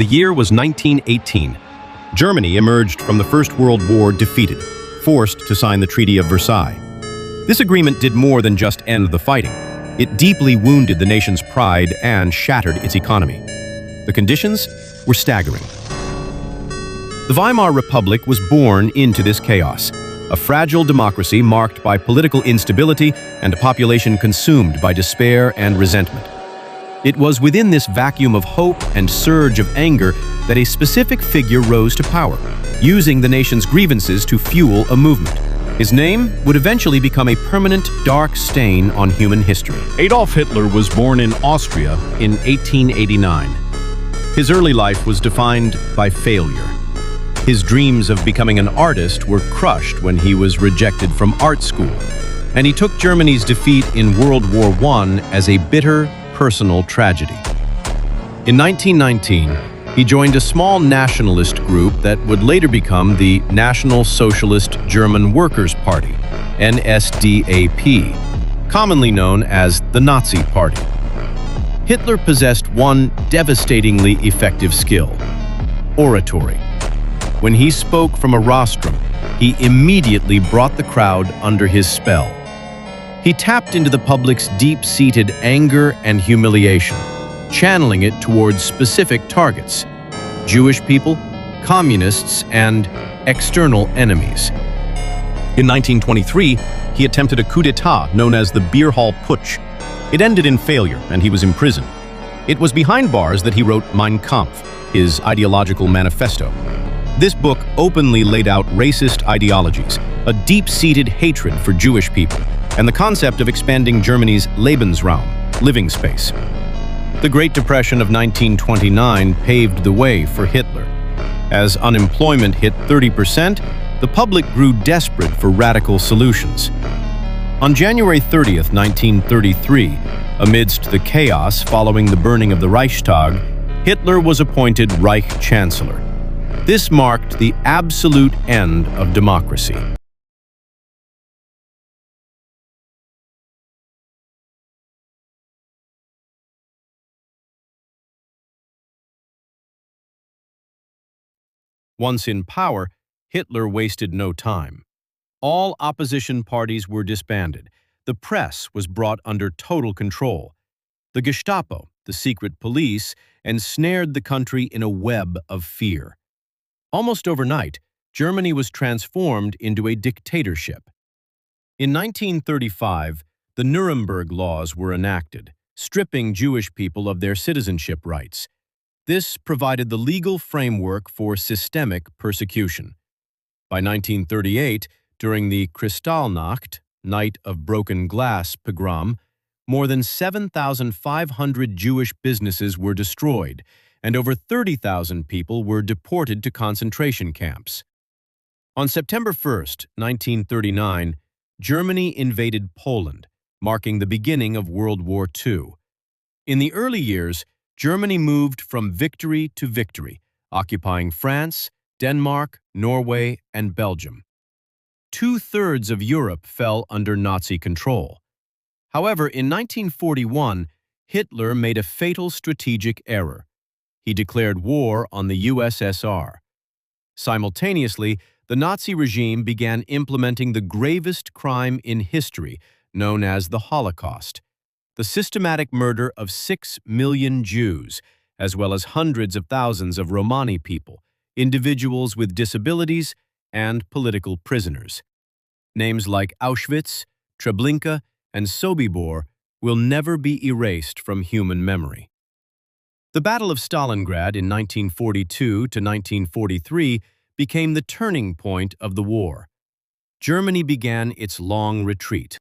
The year was 1918. Germany emerged from the First World War defeated, forced to sign the Treaty of Versailles. This agreement did more than just end the fighting. It deeply wounded the nation's pride and shattered its economy. The conditions were staggering. The Weimar Republic was born into this chaos, a fragile democracy marked by political instability and a population consumed by despair and resentment. It was within this vacuum of hope and surge of anger that a specific figure rose to power, using the nation's grievances to fuel a movement. His name would eventually become a permanent dark stain on human history. Adolf Hitler was born in Austria In 1889, his early life was defined by failure. His dreams of becoming an artist were crushed when he was rejected from art school, and he took Germany's defeat in World War I as a bitter, personal tragedy. In 1919, he joined a small nationalist group that would later become the National Socialist German Workers' Party, NSDAP, commonly known as the Nazi Party. Hitler possessed one devastatingly effective skill: oratory. When he spoke from a rostrum, he immediately brought the crowd under his spell. He tapped into the public's deep-seated anger and humiliation, channeling it towards specific targets: Jewish people, communists, and external enemies. In 1923, he attempted a coup d'etat known as the Beer Hall Putsch. It ended in failure, and he was imprisoned. It was behind bars that he wrote Mein Kampf, his ideological manifesto. This book openly laid out racist ideologies, a deep-seated hatred for Jewish people, and the concept of expanding Germany's Lebensraum, living space. The Great Depression of 1929 paved the way for Hitler. As unemployment hit 30%, the public grew desperate for radical solutions. On January 30th, 1933, amidst the chaos following the burning of the Reichstag, Hitler was appointed Reich Chancellor. This marked the absolute end of democracy. Once in power, Hitler wasted no time. All opposition parties were disbanded. The press was brought under total control. The Gestapo, the secret police, ensnared the country in a web of fear. Almost overnight, Germany was transformed into a dictatorship. In 1935, the Nuremberg Laws were enacted, stripping Jewish people of their citizenship rights. This provided the legal framework for systemic persecution. By 1938, during the Kristallnacht, Night of Broken Glass pogrom, more than 7,500 Jewish businesses were destroyed, and over 30,000 people were deported to concentration camps. On September 1st, 1939, Germany invaded Poland, marking the beginning of World War II. In the early years, Germany moved from victory to victory, occupying France, Denmark, Norway, and Belgium. 2/3 of Europe fell under Nazi control. However, in 1941, Hitler made a fatal strategic error. He declared war on the USSR. Simultaneously, the Nazi regime began implementing the gravest crime in history, known as the Holocaust, the systematic murder of 6 million Jews, as well as hundreds of thousands of Romani people, individuals with disabilities, and political prisoners. Names like Auschwitz, Treblinka, and Sobibor will never be erased from human memory. The Battle of Stalingrad in 1942 to 1943 became the turning point of the war. Germany began its long retreat.